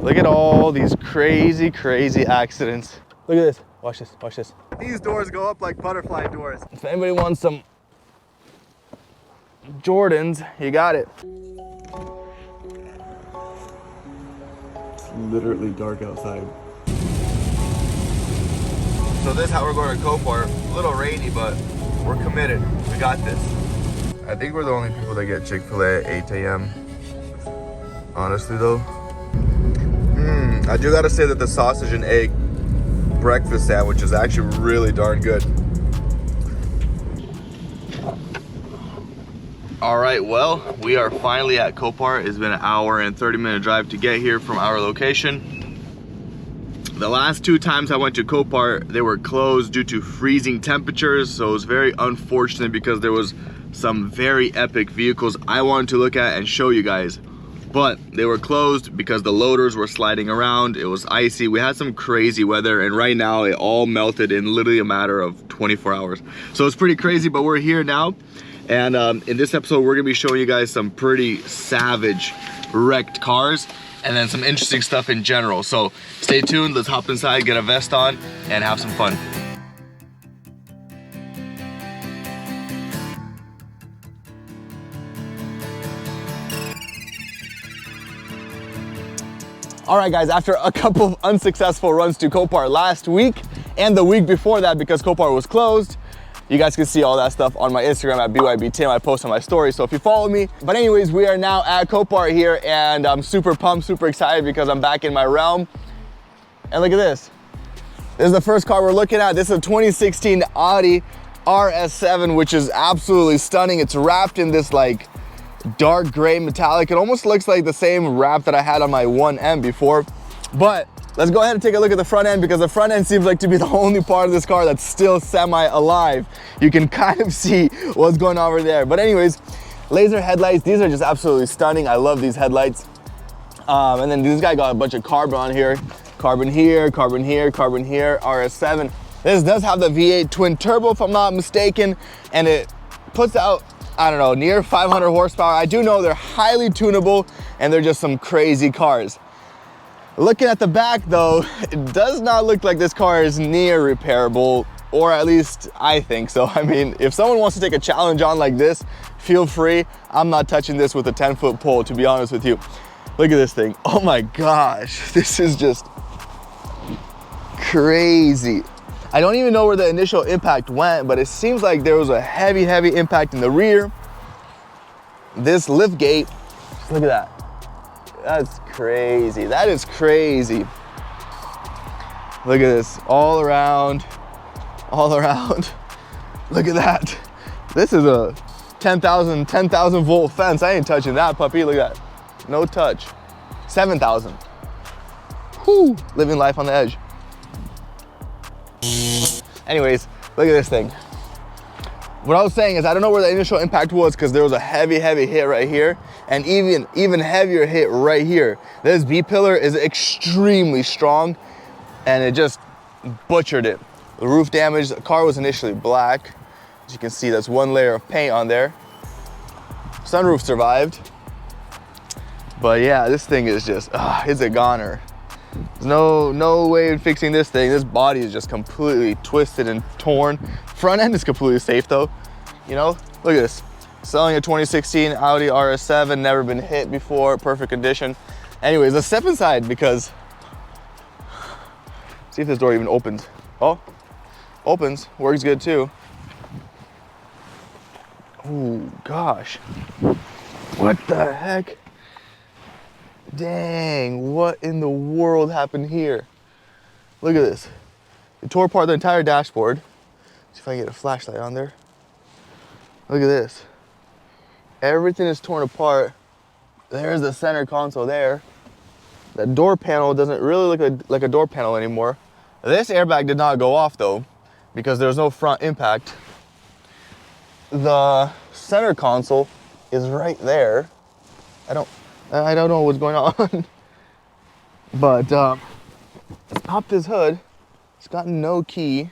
Look at all these crazy, crazy accidents. Look at this. Watch this, watch this. These doors go up like butterfly doors. If anybody wants some Jordans, you got it. It's literally dark outside. So this is how we're going to Copart. A little rainy, but we're committed. We got this. I think we're the only people that get Chick-fil-A at 8 a.m. Honestly though. I do gotta say that the sausage and egg breakfast sandwich is actually really darn good. All right, well, we are finally at Copart. It's been an hour and 30-minute drive to get here from our location. The last 2 times I went to Copart, they were closed due to freezing temperatures, so it was very unfortunate because there was some very epic vehicles I wanted to look at and show you guys. But they were closed because the loaders were sliding around. It was icy. We had some crazy weather, and right now it all melted in literally a matter of 24 hours. So it's pretty crazy, but we're here now. And in this episode, we're gonna be showing you guys some pretty savage wrecked cars and then some interesting stuff in general. So stay tuned, let's hop inside, get a vest on, and have some fun. All right guys, after a couple of unsuccessful runs to Copart last week and the week before that because Copart was closed, you guys can see all that stuff on my Instagram at BYBTim. I post on my story, so if you follow me. But anyways, we are now at Copart here and I'm super pumped, super excited because I'm back in my realm. And look at this. This is the first car we're looking at. This is a 2016 Audi RS7, which is absolutely stunning. It's wrapped in this like dark gray metallic. It almost looks like the same wrap that I had on my 1M before. But let's go ahead and take a look at the front end because the front end seems like to be the only part of this car that's still semi-alive. You can kind of see what's going on over there. But anyways, laser headlights. These are just absolutely stunning. I love these headlights. And then this guy got a bunch of carbon on here. Carbon here, carbon here, carbon here, RS7. This does have the V8 twin turbo if I'm not mistaken. And it puts out, I don't know, near 500 horsepower. I do know they're highly tunable and they're just some crazy cars. Looking at the back though, it does not look like this car is near repairable, or at least I think so. I mean, if someone wants to take a challenge on like this, feel free. I'm not touching this with a 10-foot pole, to be honest with you. Look at this thing. Oh my gosh, this is just crazy. I don't even know where the initial impact went, but it seems like there was a heavy, heavy impact in the rear. This lift gate, look at that. That's crazy. That is crazy. Look at this, all around, all around. Look at that. This is a 10,000 volt fence. I ain't touching that puppy. Look at that. No touch. 7,000. Whew, living life on the edge. Anyways, look at this thing. What I was saying is I don't know where the initial impact was because there was a heavy, heavy hit right here and even heavier hit right here. This B-pillar is extremely strong and it just butchered it. The roof damage, the car was initially black. As you can see, that's one layer of paint on there. Sunroof survived. But yeah, this thing is just, it's a goner. There's no way in fixing this thing. This body is just completely twisted and torn. Front end is completely safe though. You know, look at this. Selling a 2016 Audi RS7, never been hit before, perfect condition. Anyways, let's step inside because, see if this door even opens. Oh, opens, works good too. Oh gosh, what the heck? Dang, what in the world happened here? Look at this. It tore apart the entire dashboard. See if I can get a flashlight on there. Look at this. Everything is torn apart. There's the center console there. The door panel doesn't really look like a door panel anymore. This airbag did not go off though, because there's no front impact. The center console is right there. I don't know what's going on. But let's pop this hood. It's got no key.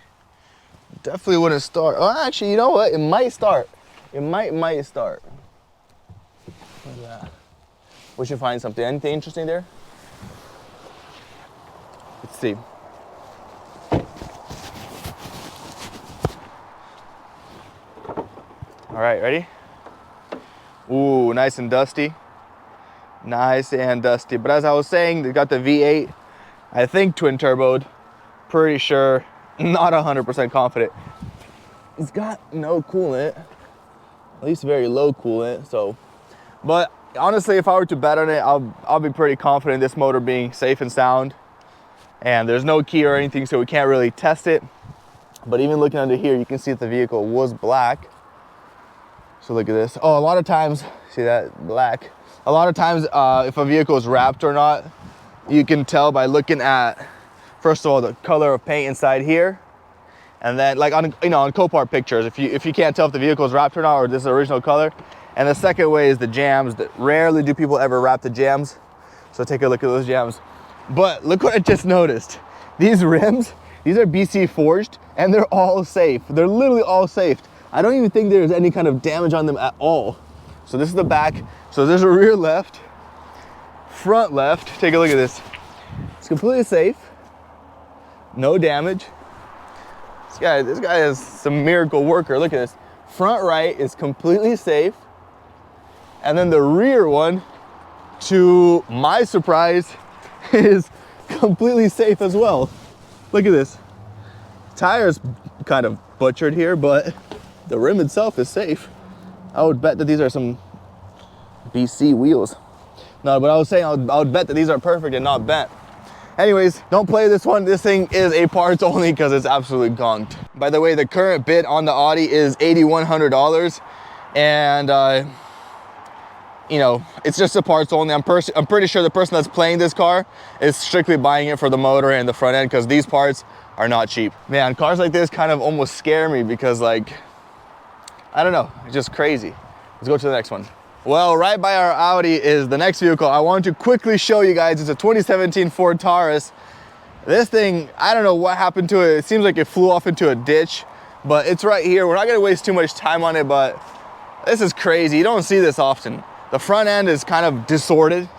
Definitely wouldn't start. Oh, actually, you know what? It might start. It might start. Look at that. We should find something. Anything interesting there? Let's see. All right, ready? Ooh, nice and dusty. Nice and dusty. But as I was saying, they got the V8, I think twin turboed. Pretty sure, not 100% confident. It's got no coolant, at least very low coolant. So, but honestly, if I were to bet on it, I'll be pretty confident in this motor being safe and sound. And there's no key or anything, so we can't really test it. But even looking under here, you can see that the vehicle was black. So look at this. Oh, a lot of times, see that black? A lot of times, if a vehicle is wrapped or not, you can tell by looking at, first of all, the color of paint inside here. And then like on, on Copart pictures, if you can't tell if the vehicle is wrapped or not, or this is the original color. And the second way is the jams. Rarely do people ever wrap the jams. So take a look at those jams. But look what I just noticed. These rims, these are BC forged and they're all safe. They're literally all safe. I don't even think there's any kind of damage on them at all. So this is the back. So there's a rear left, front left. Take a look at this. It's completely safe. No damage. This guy is some miracle worker. Look at this. Front right is completely safe. And then the rear one, to my surprise, is completely safe as well. Look at this. Tire's kind of butchered here, but the rim itself is safe. I would bet that these are some BC wheels. No, but I was saying I would bet that these are perfect and not bent. Anyways, don't play this one. This thing is a parts only because it's absolutely gonked. By the way, the current bid on the Audi is $8,100. And it's just a parts only. I'm pretty sure the person that's playing this car is strictly buying it for the motor and the front end, because these parts are not cheap. Man, cars like this kind of almost scare me because, like, I don't know, it's just crazy. Let's go to the next one. Well, right by our Audi is the next vehicle. I wanted to quickly show you guys. It's a 2017 Ford Taurus. This thing, I don't know what happened to it. It seems like it flew off into a ditch, but it's right here. We're not gonna waste too much time on it, but this is crazy. You don't see this often. The front end is kind of disordered.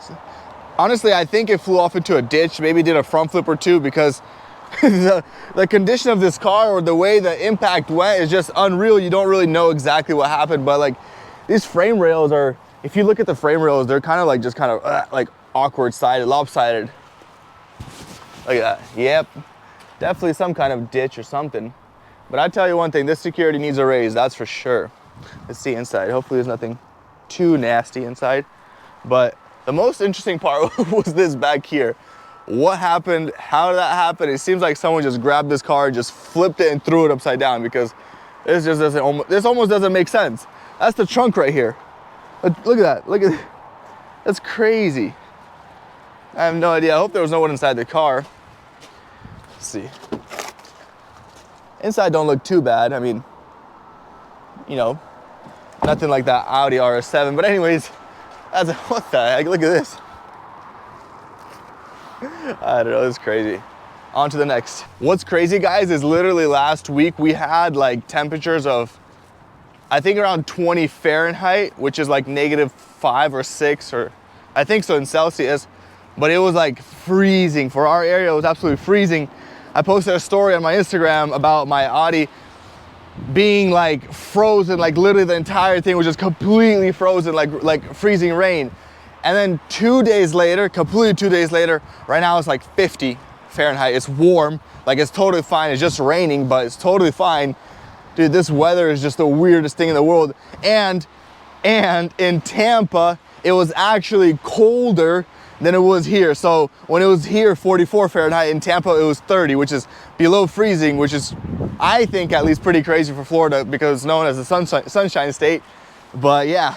Honestly, I think it flew off into a ditch, maybe did a front flip or two, because the condition of this car or the way the impact went is just unreal. You don't really know exactly what happened, but like these frame rails are, if you look at the frame rails, they're kind of like just kind of like awkward sided, lopsided. Look at that. Yep, definitely some kind of ditch or something. But I tell you one thing, this security needs a raise, that's for sure. Let's see inside. Hopefully there's nothing too nasty inside. But the most interesting part was this back here. What happened? How did that happen? It seems like someone just grabbed this car, just flipped it and threw it upside down, because this just doesn't, this almost doesn't make sense. That's the trunk right here. Look at that. Look at that. That's crazy. I have no idea. I hope there was no one inside the car. Let's see. Inside don't look too bad. I mean, nothing like that Audi RS7. But anyways, what the heck? Look at this. I don't know, it's crazy. On to the next. What's crazy, guys, is literally last week we had like temperatures of, I think around 20 Fahrenheit, which is like -5 or 6, or I think so in Celsius, but it was like freezing. For our area, it was absolutely freezing. I posted a story on my Instagram about my Audi being like frozen, like literally the entire thing was just completely frozen, like freezing rain. And then 2 days later, completely 2 days later, right now it's like 50 Fahrenheit. It's warm, like it's totally fine. It's just raining, but it's totally fine. Dude, this weather is just the weirdest thing in the world. And in Tampa, it was actually colder than it was here. So when it was here 44 Fahrenheit, in Tampa it was 30, which is below freezing, which is, I think, at least pretty crazy for Florida because it's known as the sunshine state. But yeah,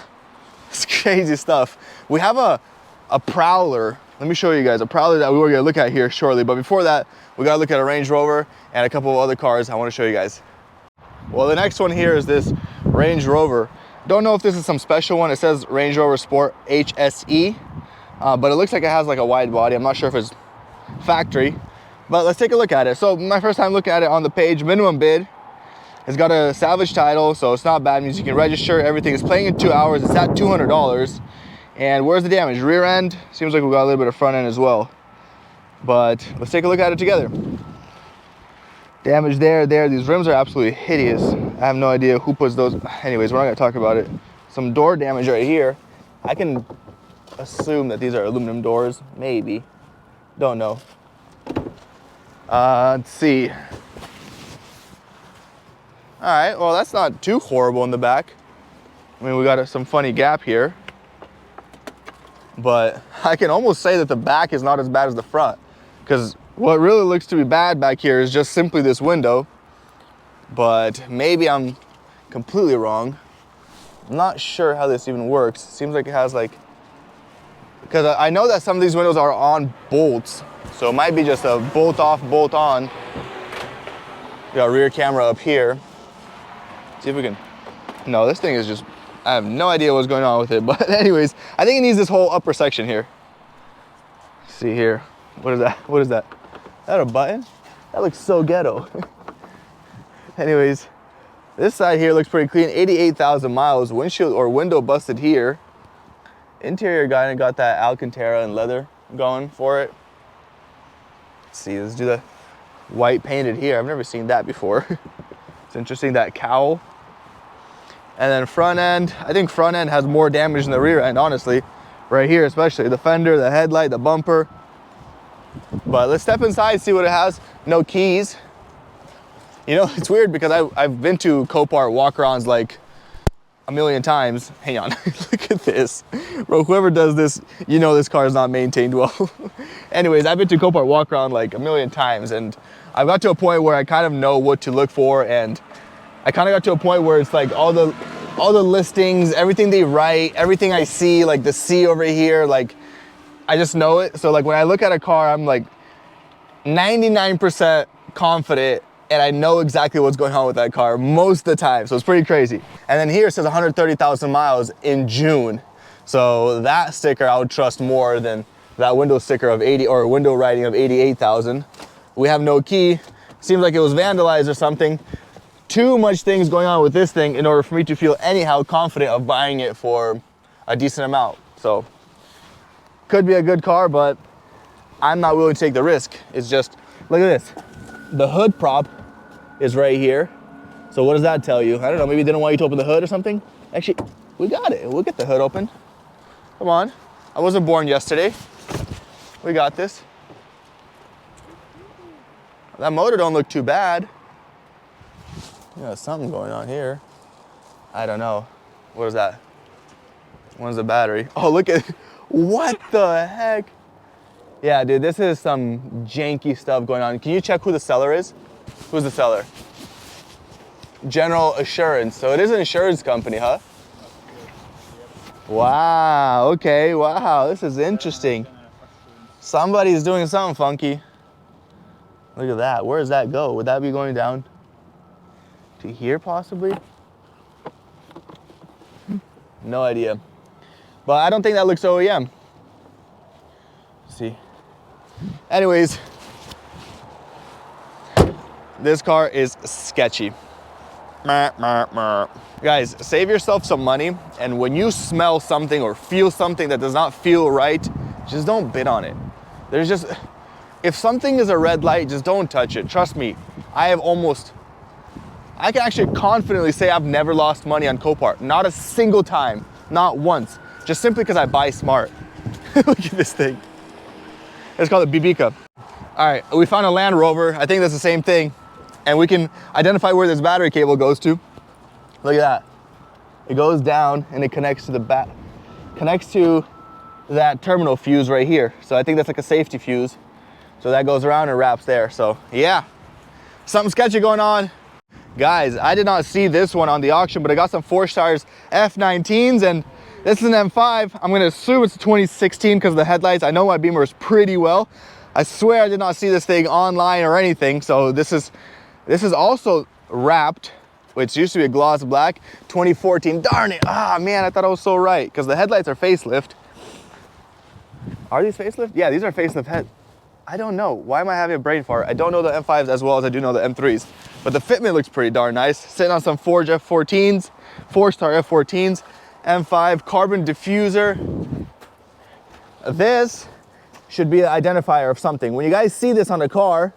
it's crazy stuff. We have a Prowler. Let me show you guys a Prowler that we were gonna look at here shortly. But before that, we gotta look at a Range Rover and a couple of other cars I wanna show you guys. Well, the next one here is this Range Rover. Don't know if this is some special one. It says Range Rover Sport HSE, but it looks like it has like a wide body. I'm not sure if it's factory, but let's take a look at it. So my first time looking at it on the page, minimum bid. It's got a salvage title, so it's not bad. It means you can register. Everything is playing in 2 hours. It's at $200. And where's the damage? Rear end. Seems like we got a little bit of front end as well. but let's take a look at it together. Damage there. These rims are absolutely hideous. I have no idea who puts those. Anyways, we're not gonna talk about it. Some door damage right here. I can assume that these are aluminum doors, maybe. Don't know. Let's see. All right, well, that's not too horrible in the back. I mean, we got some funny gap here, but I can almost say that the back is not as bad as the front, because what really looks to be bad back here is just simply this window, but maybe I'm completely wrong. I'm not sure how this even works. Seems like it has like, because I know that some of these windows are on bolts, so it might be just a bolt off, bolt on. We got a rear camera up here. See if we can, no, this thing is just, I have no idea what's going on with it, but anyways, I think it needs this whole upper section here. Let's see here, what is that? What is that? Is that a button? That looks so ghetto. Anyways, this side here looks pretty clean. 88,000 miles. Windshield or window busted here. Interior guy got that Alcantara and leather going for it. Let's see, let's do the white painted here. I've never seen that before. It's interesting, that cowl. And then front end, I think front end has more damage than the rear end, honestly. Right here, especially the fender, the headlight, the bumper. But let's step inside, see what it has. No keys. You know, it's weird because I've been to Copart walk-arounds like a million times. Hang on, look at this. Bro, whoever does this, you know this car is not maintained well. Anyways, I've been to Copart walk-around like a million times, and I've got to a point where I kind of know what to look for, and I kind of got to a point where it's like all the listings, everything they write, everything I see, like the C over here, like I just know it. So like when I look at a car, I'm like 99% confident, and I know exactly what's going on with that car most of the time. So it's pretty crazy. And then here it says 130,000 miles in June. So that sticker I would trust more than that window sticker of 80, or window writing of 88,000. We have no key. Seems like it was vandalized or something. Too much things going on with this thing in order for me to feel anyhow confident of buying it for a decent amount. So could be a good car, but I'm not willing to take the risk. It's just, look at this. The hood prop is right here. So what does that tell you? I don't know, maybe they didn't want you to open the hood or something. Actually, we got it. We'll get the hood open. Come on. I wasn't born yesterday. We got this. That motor don't look too bad. Yeah, something going on here. I don't know. What is that? When's the battery? Oh, look at, what the heck? Yeah, dude, this is some janky stuff going on. Can you check who the seller is? Who's the seller? General Assurance. So it is an insurance company, huh? Wow, okay, wow, this is interesting. Somebody's doing something funky. Look at that. Where does that go? Would that be going down to here possibly? No idea. But I don't think that looks OEM. Let's see. Anyways, this car is sketchy. Guys, save yourself some money, and when you smell something or feel something that does not feel right, just don't bid on it. There's just, if something is a red light, just don't touch it. Trust me, I can actually confidently say I've never lost money on Copart. Not a single time, not once. Just simply because I buy smart. Look at this thing. It's called a Bibica. All right, we found a Land Rover. I think that's the same thing. And we can identify where this battery cable goes to. Look at that. It goes down and it connects to the connects to that terminal fuse right here. So I think that's like a safety fuse. So that goes around and wraps there. So yeah, something sketchy going on. Guys, I did not see this one on the auction, but I got some 4Stars F19s, and this is an M5. I'm gonna assume it's a 2016 because of the headlights. I know my Beamer is pretty well. I swear I did not see this thing online or anything. So this is also wrapped, which used to be a gloss black, 2014. Darn it, ah man, I thought I was so right, because the headlights are facelift. Are these facelift? Yeah, these are facelift head. I don't know, why am I having a brain fart? I don't know the M5s as well as I do know the M3s, but the fitment looks pretty darn nice. Sitting on some Forge F14s, 4-star F14s, M5 carbon diffuser. This should be an identifier of something. When you guys see this on a car,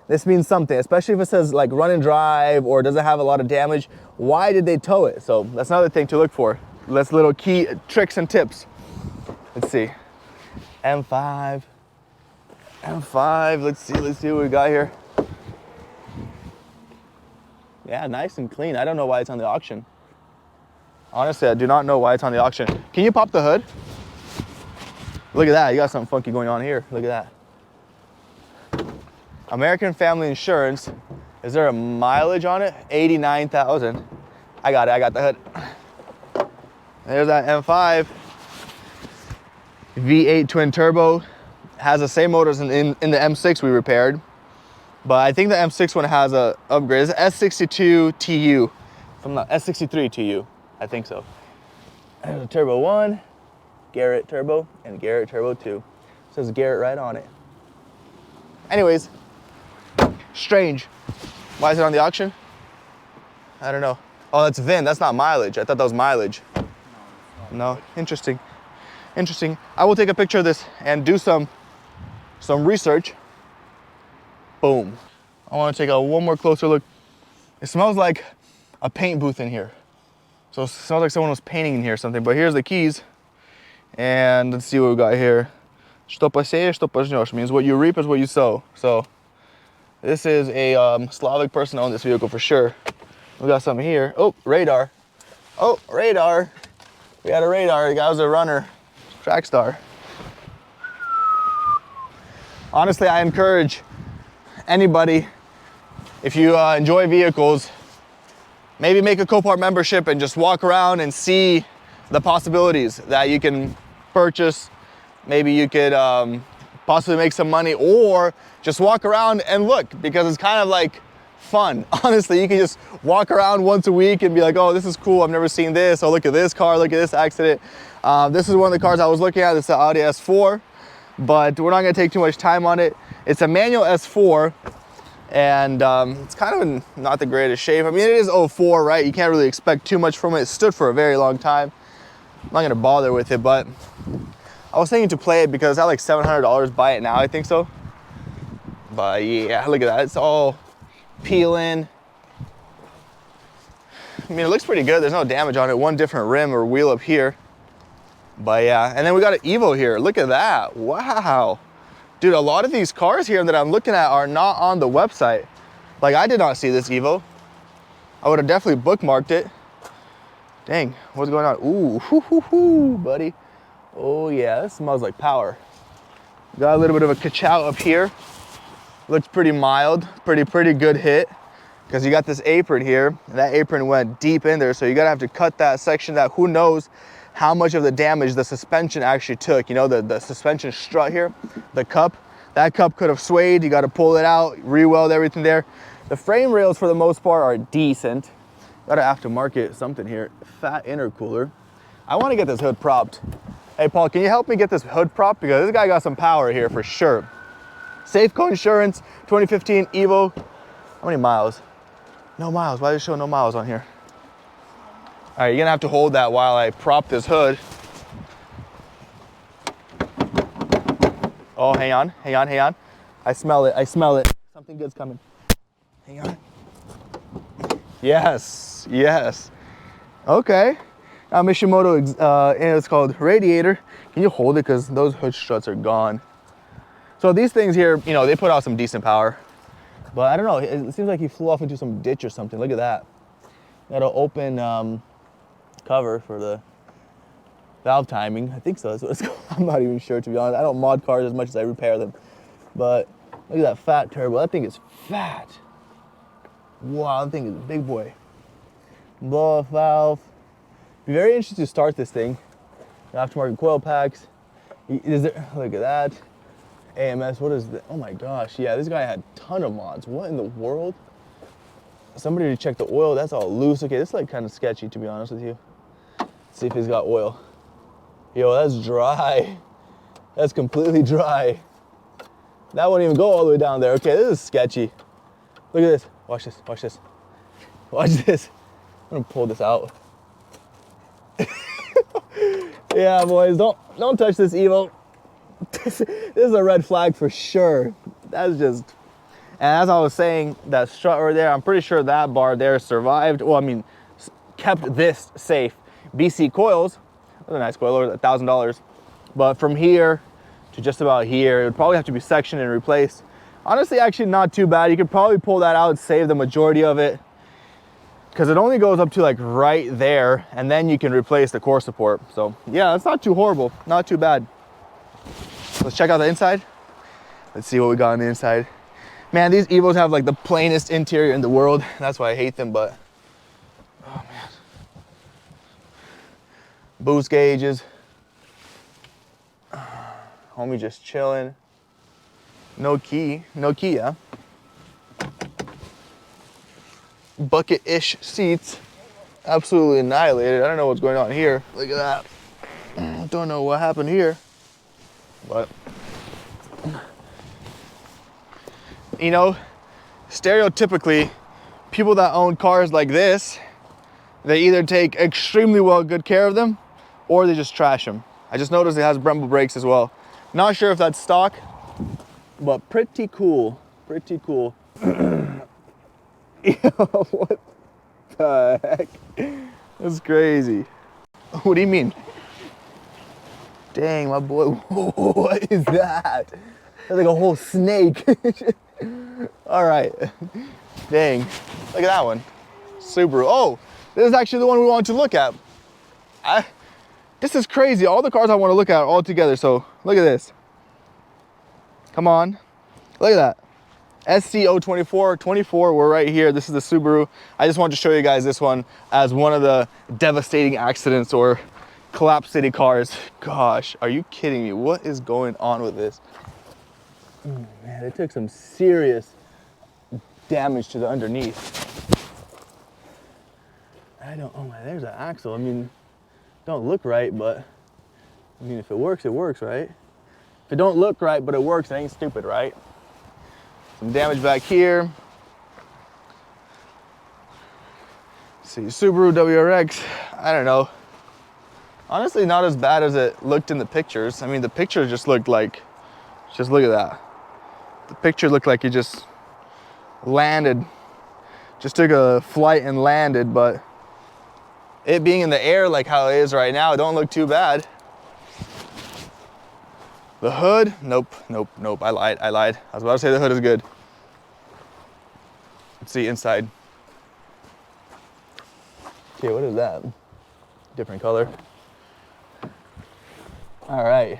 this means something, especially if it says like run and drive or doesn't have a lot of damage. Why did they tow it? So that's another thing to look for. That's little key tricks and tips. Let's see. M5. Let's see what we got here. Yeah, nice and clean. I don't know why it's on the auction. Honestly, I do not know why it's on the auction. Can you pop the hood? Look at that, you got something funky going on here. Look at that. American Family Insurance. Is there a mileage on it? 89,000. I got it, I got the hood. There's that M5. V8 twin turbo. Has the same motors in the M6 we repaired. But I think the M6 one has a upgrade. It's S62 TU. If I'm not, S63 TU. I think so. There's a turbo 1, Garrett turbo, and Garrett turbo 2. It says Garrett right on it. Anyways, strange. Why is it on the auction? I don't know. Oh, that's VIN, that's not mileage. I thought that was mileage. No, interesting. Interesting. I will take a picture of this and do some research. Boom. I want to take one more closer look. It smells like a paint booth in here. So it smells like someone was painting in here or something. But here's the keys. And let's see what we got here. Что посеешь, что пожнешь means what you reap is what you sow. So this is a Slavic person owned this vehicle for sure. We got something here. Oh, radar. Oh, radar. We had a radar. The guy was a runner. Track star. Honestly, I encourage anybody, if you enjoy vehicles, maybe make a Copart membership and just walk around and see the possibilities that you can purchase. Maybe you could possibly make some money, or just walk around and look, because it's kind of like fun. Honestly, you can just walk around once a week and be like, oh, this is cool, I've never seen this. Oh, look at this car, look at this accident. This is one of the cars I was looking at. It's the Audi S4, but we're not gonna take too much time on it. It's a manual S4, and it's kind of not the greatest shape. I mean, it is 04, right? You can't really expect too much from it. It stood for a very long time. I'm not gonna bother with it, but I was thinking to play it because I like $700, buy it now, I think so. But yeah, look at that, it's all peeling. I mean, it looks pretty good. There's no damage on it. One different rim or wheel up here. But yeah, and then we got an Evo here. Look at that, wow. Dude, a lot of these cars here that I'm looking at are not on the website. Like, I did not see this Evo. I would have definitely bookmarked it. Dang, what's going on? Ooh, hoo, hoo, hoo, buddy. Oh yeah, this smells like power. Got a little bit of a ka-chow up here. Looks pretty mild, pretty good hit. Because you got this apron here, and that apron went deep in there, so you're gonna have to cut that section that who knows how much of the damage the suspension actually took. You know, the suspension strut here, the cup, that cup could have swayed. You gotta pull it out, re-weld everything there. The frame rails for the most part are decent. Got an aftermarket something here, fat intercooler. I wanna get this hood propped. Hey Paul, can you help me get this hood propped? Because this guy got some power here for sure. Safeco Insurance, 2015 Evo. How many miles? No miles, why does it show no miles on here? All right, you're gonna have to hold that while I prop this hood. Oh, hang on. I smell it, Something good's coming. Hang on. Yes. Okay. Now Mishimoto, and it's called Radiator. Can you hold it? Because those hood struts are gone. So these things here, you know, they put out some decent power. But I don't know, it seems like he flew off into some ditch or something. Look at that. Got an open cover for the valve timing. I think so, that's what it's called. I'm not even sure, to be honest. I don't mod cars as much as I repair them. But look at that fat turbo. That thing is fat. Wow, that thing is a big boy. Blow off valve. Be very interested to start this thing. Aftermarket coil packs. Is there, look at that. AMS, what is that? Oh my gosh, yeah, this guy had a ton of mods. What in the world? Somebody to check the oil, that's all loose. Okay, this is like kind of sketchy, to be honest with you. Let's see if he's got oil. Yo, that's dry. That's completely dry. That won't even go all the way down there. Okay, this is sketchy. Look at this, watch this. Watch this. I'm gonna pull this out. Yeah, boys, don't touch this Evo. This is a red flag for sure. That's just, and as I was saying, that strut right there, I'm pretty sure that bar there survived. Well, I mean, kept this safe. BC coils, that's a nice coil, over $1,000. But from here to just about here, it would probably have to be sectioned and replaced. Honestly, actually not too bad. You could probably pull that out and save the majority of it, because it only goes up to like right there, and then you can replace the core support. So yeah, it's not too horrible, not too bad. Let's check out the inside. Let's see what we got on the inside. Man, these Evos have like the plainest interior in the world. That's why I hate them, but oh man. Boost gauges. Homie just chilling. No key, yeah. Bucket-ish seats. Absolutely annihilated. I don't know what's going on here. Look at that. Don't know what happened here. But, you know, stereotypically, people that own cars like this, they either take extremely good care of them, or they just trash them. I just noticed it has Brembo brakes as well. Not sure if that's stock, but pretty cool, pretty cool. Yo, what the heck? That's crazy. What do you mean? Dang, my boy, what is that? That's like a whole snake. All right, dang, look at that one. Subaru, oh, this is actually the one we wanted to look at. This is crazy, all the cars I want to look at are all together, so look at this. Come on, look at that. SC024, we're right here. This is the Subaru. I just wanted to show you guys this one as one of the devastating accidents or collapsed city cars. Gosh, are you kidding me? What is going on with this? Oh man, it took some serious damage to the underneath. Oh my, there's an axle. I mean, don't look right, but I mean, if it works, right? If it don't look right, but it works, it ain't stupid, right? Some damage back here. Let's see, Subaru WRX, I don't know. Honestly, not as bad as it looked in the pictures. I mean, the picture just looked like, just look at that. The picture looked like it just landed, just took a flight and landed, but it being in the air like how it is right now, it don't look too bad. The hood, nope, I lied. I was about to say the hood is good. Let's see inside. Okay, what is that? Different color. All right.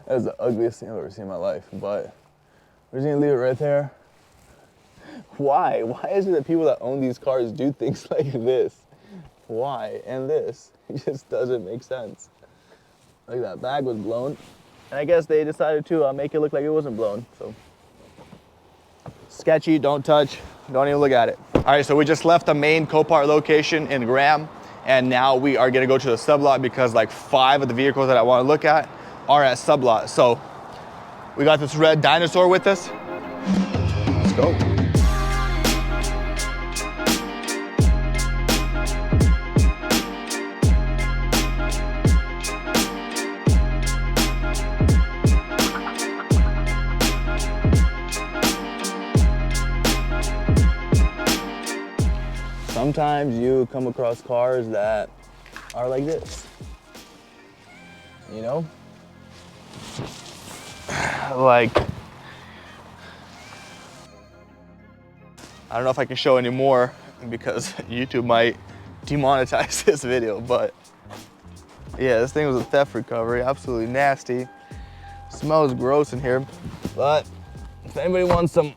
That's the ugliest thing I've ever seen in my life, but we're just gonna leave it right there. Why? Why is it that people that own these cars do things like this? Why? And this, it just doesn't make sense. Like that bag was blown, and I guess they decided to make it look like it wasn't blown, so. Sketchy, don't touch, don't even look at it. All right, so we just left the main Copart location in Gran, and now we are gonna go to the sublot because like 5 of the vehicles that I wanna look at are at sublot. So we got this red dinosaur with us. Let's go. Sometimes you come across cars that are like this, you know? Like, I don't know if I can show any more because YouTube might demonetize this video, but yeah, this thing was a theft recovery, absolutely nasty. Smells gross in here, but if anybody wants some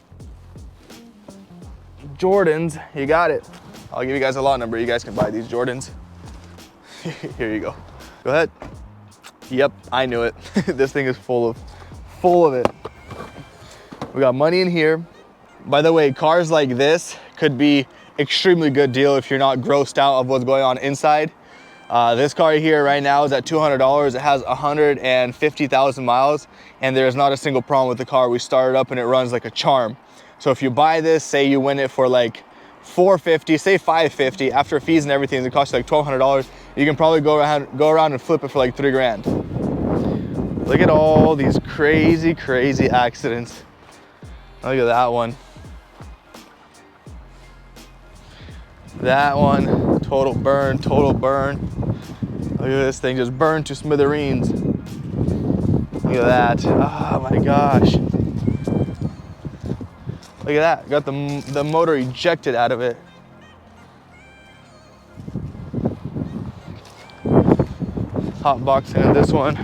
Jordans, you got it. I'll give you guys a lot number. You guys can buy these Jordans. Here you go. Go ahead. Yep, I knew it. This thing is full of it. We got money in here. By the way, cars like this could be extremely good deal if you're not grossed out of what's going on inside. This car here right now is at $200. It has 150,000 miles, and there's not a single problem with the car. We started up and it runs like a charm. So if you buy this, say you win it for like $450, say $550, after fees and everything, it costs you like $1,200. you can probably go around and flip it for like 3 grand. Look at all these crazy, crazy accidents. Look at that one. That one, total burn, total burn. Look at this thing, just burned to smithereens. Look at that, oh my gosh. Look at that, got the motor ejected out of it. Hot boxing in this one.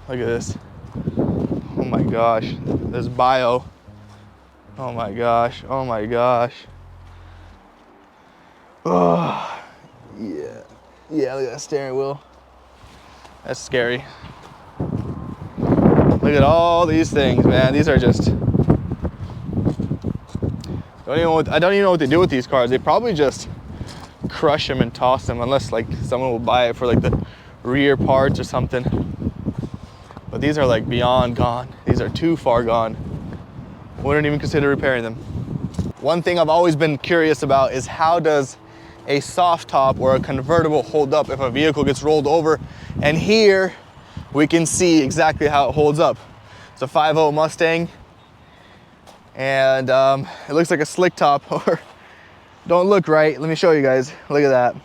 Look at this. Oh my gosh, this bio. Oh my gosh, oh my gosh. Oh, yeah. Yeah, look at that steering wheel. That's scary. Look at all these things, man. These are just, I don't even know what to do with these cars. They probably just crush them and toss them, unless like someone will buy it for like the rear parts or something. But these are like beyond gone. These are too far gone. Wouldn't even consider repairing them. One thing I've always been curious about is how does a soft top or a convertible hold up if a vehicle gets rolled over? And here we can see exactly how it holds up. It's a 5.0 Mustang, and it looks like a slick top, or don't look right. Let me show you guys. Look at that.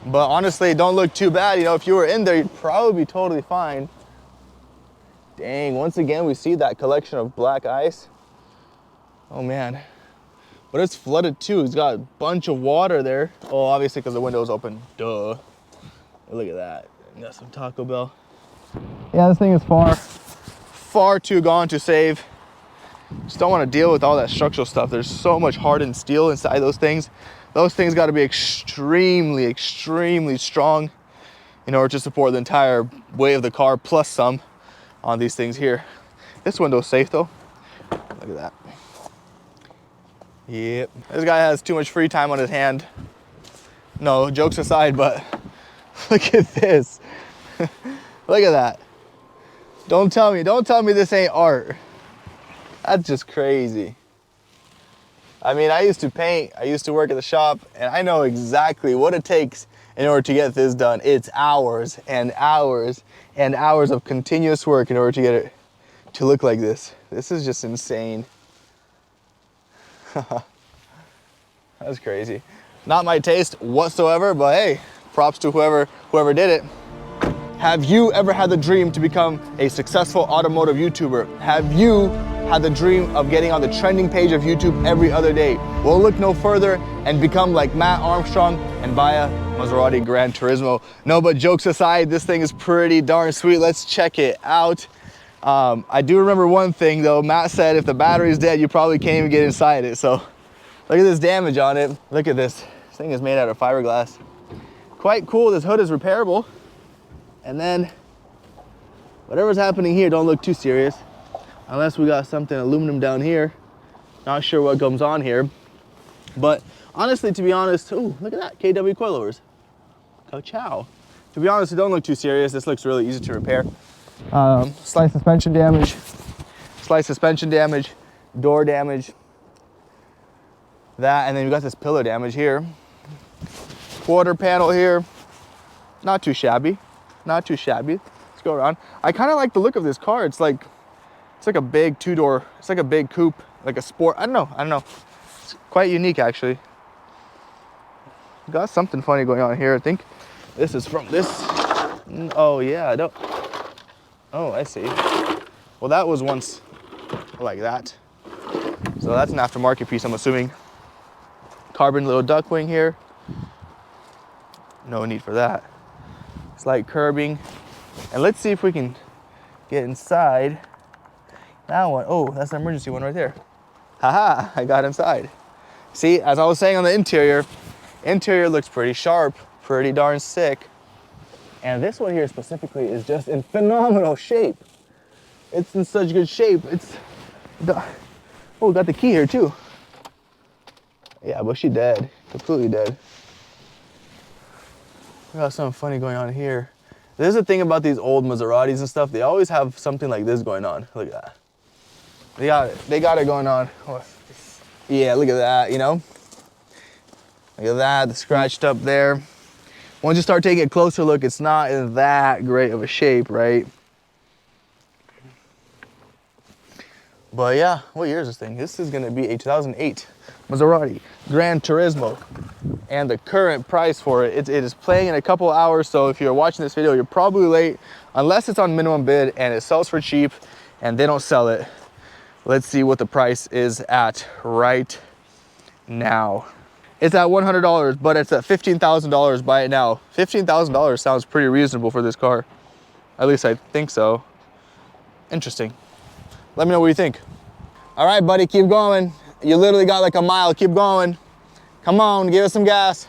But honestly, it don't look too bad. You know, if you were in there, you'd probably be totally fine. Dang, once again, we see that collection of black ice. Oh man, but it's flooded too. It's got a bunch of water there. Oh, obviously because the window's open, duh. Look at that, got some Taco Bell. Yeah, this thing is far too gone to save. Just don't want to deal with all that structural stuff. There's so much hardened steel inside those things. Those things got to be extremely, extremely strong in order to support the entire weight of the car, plus some on these things here. This window's safe though. Look at that. Yep. This guy has too much free time on his hand. No, jokes aside, but look at this. Look at that. Don't tell me this ain't art. That's just crazy. I mean, I used to paint, I used to work at the shop, and I know exactly what it takes in order to get this done. It's hours and hours and hours of continuous work in order to get it to look like this. This is just insane. That's crazy. Not my taste whatsoever, but hey, props to whoever did it. Have you ever had the dream to become a successful automotive YouTuber? Have you had the dream of getting on the trending page of YouTube every other day? Well, look no further and become like Matt Armstrong and buy a Maserati Gran Turismo. No, but jokes aside, this thing is pretty darn sweet. Let's check it out. I do remember one thing though. Matt said if the battery's dead, you probably can't even get inside it. So look at this damage on it. Look at this. This thing is made out of fiberglass. Quite cool. This hood is repairable. And then whatever's happening here, don't look too serious. Unless we got something aluminum down here. Not sure what comes on here. But honestly, to be honest, ooh, look at that, KW coilovers. Ka-chow. To be honest, it don't look too serious. This looks really easy to repair. Slight suspension damage, door damage, that, and then we got this pillar damage here. Quarter panel here, not too shabby, not too shabby. Let's go around. I kind of like the look of this car. It's like a big two-door, it's like a big coupe, like a sport. I don't know. It's quite unique actually. Got something funny going on here. I think this is from this. Oh yeah, I don't. Oh, I see. Well, that was once like that. So that's an aftermarket piece, I'm assuming. Carbon little duck wing here. No need for that. Slight curbing. And let's see if we can get inside that one. Oh, that's the emergency one right there. Haha, I got inside. See, as I was saying on the interior looks pretty sharp, pretty darn sick. And this one here specifically is just in phenomenal shape. It's in such good shape. Oh, we got the key here too. Yeah, but she dead, completely dead. We got something funny going on here. There's the thing about these old Maseratis and stuff. They always have something like this going on. Look at that. They got it going on. Yeah, look at that, you know? Look at that, the scratched up there. Once you start taking a closer look, it's not in that great of a shape, right? But yeah, what year is this thing? This is gonna be a 2008 Maserati Gran Turismo. And the current price for it, it is playing in a couple hours, so if you're watching this video, you're probably late, unless it's on minimum bid and it sells for cheap and they don't sell it. Let's see what the price is at right now. It's at $100, but it's at $15,000 buy it now. $15,000 sounds pretty reasonable for this car. At least I think so. Interesting. Let me know what you think. All right, buddy, keep going. You literally got like a mile, keep going. Come on, give us some gas.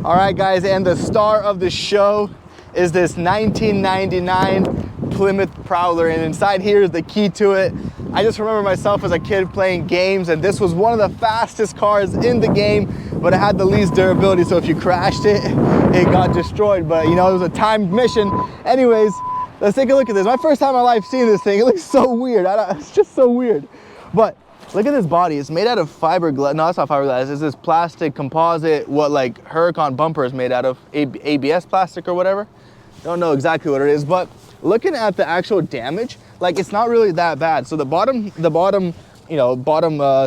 All right, guys, and the star of the show is this 1999 Plymouth Prowler, and inside here is the key to it. I just remember myself as a kid playing games, and this was one of the fastest cars in the game, but it had the least durability, so if you crashed it, it got destroyed. But you know, it was a timed mission. Anyways, let's take a look at this. My first time in my life seeing this thing. It looks so weird. It's just so weird. But look at this body. It's made out of fiberglass. No, it's not fiberglass. It's this plastic composite, what like Huracan bumper is made out of, ABS plastic or whatever. Don't know exactly what it is, but looking at the actual damage, like it's not really that bad. So the bottom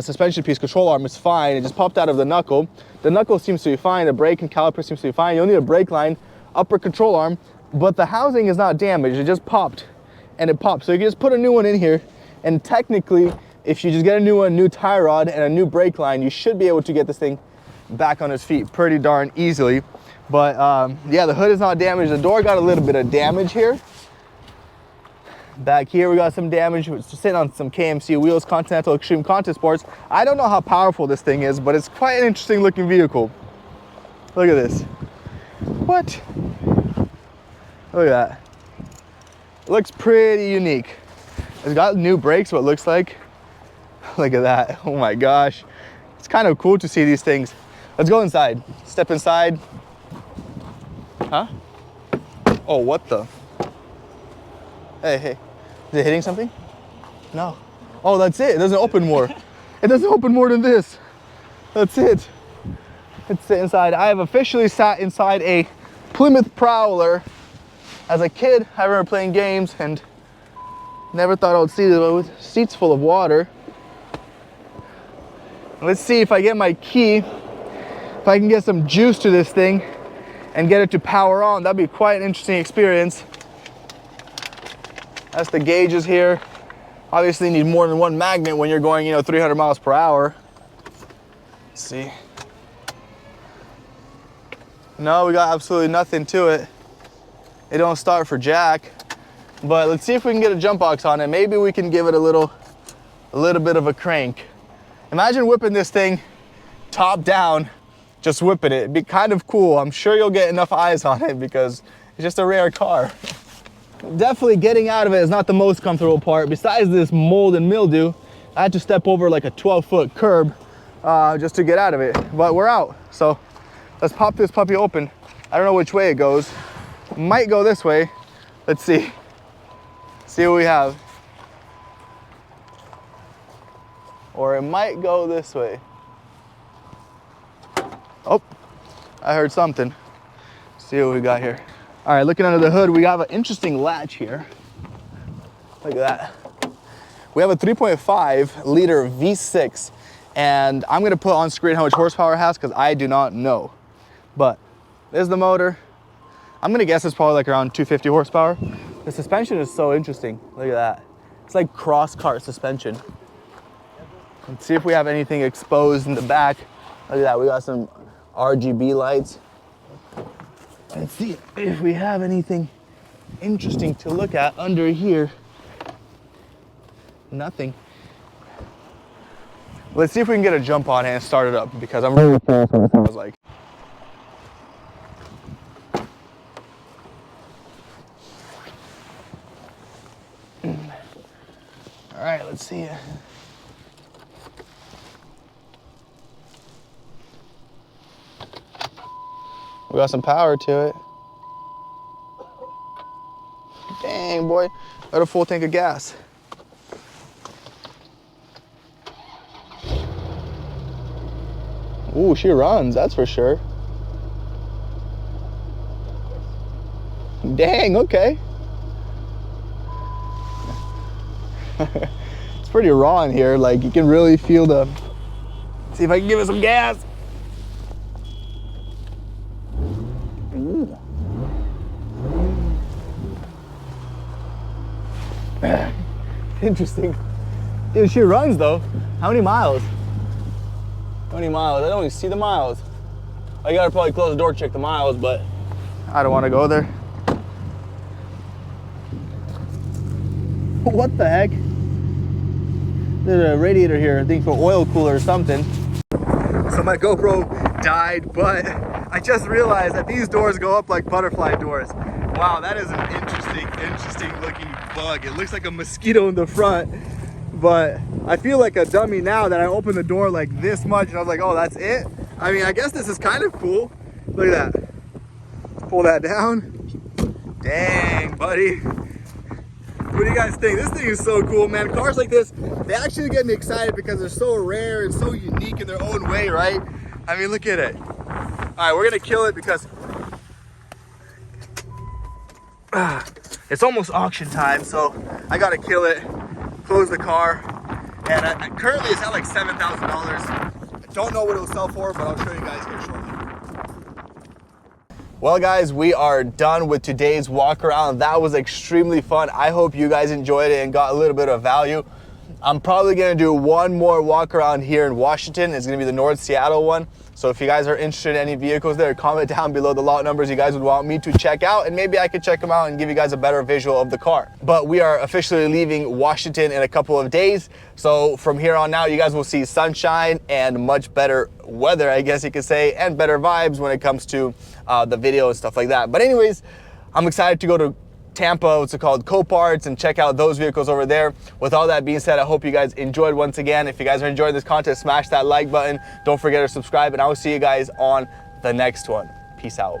suspension piece, control arm is fine. It just popped out of the knuckle. The knuckle seems to be fine. The brake and caliper seems to be fine. You'll need a brake line, upper control arm, but the housing is not damaged. It just popped, and it popped. So you can just put a new one in here, and technically, if you just get a new one, new tie rod, and a new brake line, you should be able to get this thing back on its feet pretty darn easily. But yeah, the hood is not damaged. The door got a little bit of damage here. Back here, we got some damage. It's sitting on some KMC wheels, Continental Extreme Content Sports. I don't know how powerful this thing is, but it's quite an interesting looking vehicle. Look at this. What? Look at that. It looks pretty unique. It's got new brakes, what it looks like. Look at that. Oh my gosh. It's kind of cool to see these things. Let's go inside. Step inside. Huh? Oh, what the? Hey, hey. Is it hitting something? No. Oh, that's it. It doesn't open more. It doesn't open more than this. That's it. Let's sit inside. I have officially sat inside a Plymouth Prowler. As a kid, I remember playing games and never thought I would see it with seats full of water. Let's see if I get my key, if I can get some juice to this thing and get it to power on. That'd be quite an interesting experience. That's the gauges here. Obviously you need more than one magnet when you're going, 300 miles per hour. Let's see. No, we got absolutely nothing to it. It don't start for jack. But let's see if we can get a jump box on it. Maybe we can give it a little bit of a crank. Imagine whipping this thing top down, just whipping it. It'd be kind of cool. I'm sure you'll get enough eyes on it because it's just a rare car. Definitely getting out of it is not the most comfortable part. Besides this mold and mildew, I had to step over like a 12-foot curb just to get out of it. But we're out, so let's pop this puppy open. I don't know which way it goes. Might go this way. Let's see. See what we have. Or it might go this way. Oh, I heard something. See what we got here. All right, looking under the hood, we have an interesting latch here. Look at that. We have a 3.5 liter V6, and I'm gonna put on screen how much horsepower it has because I do not know. But there's the motor. I'm gonna guess it's probably like around 250 horsepower. The suspension is so interesting. Look at that. It's like cross cart suspension. Let's see if we have anything exposed in the back. Look at that, we got some RGB lights. Let's see if we have anything interesting to look at under here. Nothing. Let's see if we can get a jump on it and start it up because I'm really curious what it sounds like. All right, let's see it. We got some power to it. Dang, boy, got a full tank of gas. Ooh, she runs, that's for sure. Dang, okay. It's pretty raw in here. Like, you can really feel the... See if I can give it some gas. Ooh. Interesting. Dude, she runs though. How many miles? How many miles? I don't even see the miles. I gotta probably close the door, check the miles, but I don't want to go there. What the heck? There's a radiator here, I think for oil cooler or something. So my GoPro died, but I just realized that these doors go up like butterfly doors. Wow, that is an interesting looking bug. It looks like a mosquito in the front, but I feel like a dummy now that I opened the door like this much and I was like, oh, that's it? I mean, I guess this is kind of cool. Look at that. Pull that down. Dang, buddy. What do you guys think? This thing is so cool, man. Cars like this, they actually get me excited because they're so rare and so unique in their own way, right? I mean, look at it. All right, we're gonna kill it because it's almost auction time, so I gotta kill it, close the car, and currently it's at like $7,000. I don't know what it'll sell for, but I'll show you guys here shortly. Well guys, we are done with today's walk around. That was extremely fun. I hope you guys enjoyed it and got a little bit of value. I'm probably gonna do one more walk around here in Washington. It's gonna be the North Seattle one. So if you guys are interested in any vehicles there, comment down below the lot numbers you guys would want me to check out, and maybe I could check them out and give you guys a better visual of the car. But we are officially leaving Washington in a couple of days. So from here on out, you guys will see sunshine and much better weather, I guess you could say, and better vibes when it comes to the video and stuff like that. But anyways, I'm excited to go to Tampa, what's it called, Coparts, and check out those vehicles over there. With all that being said, I hope you guys enjoyed once again. If you guys are enjoying this content, smash that like button. Don't forget to subscribe, and I will see you guys on the next one. Peace out.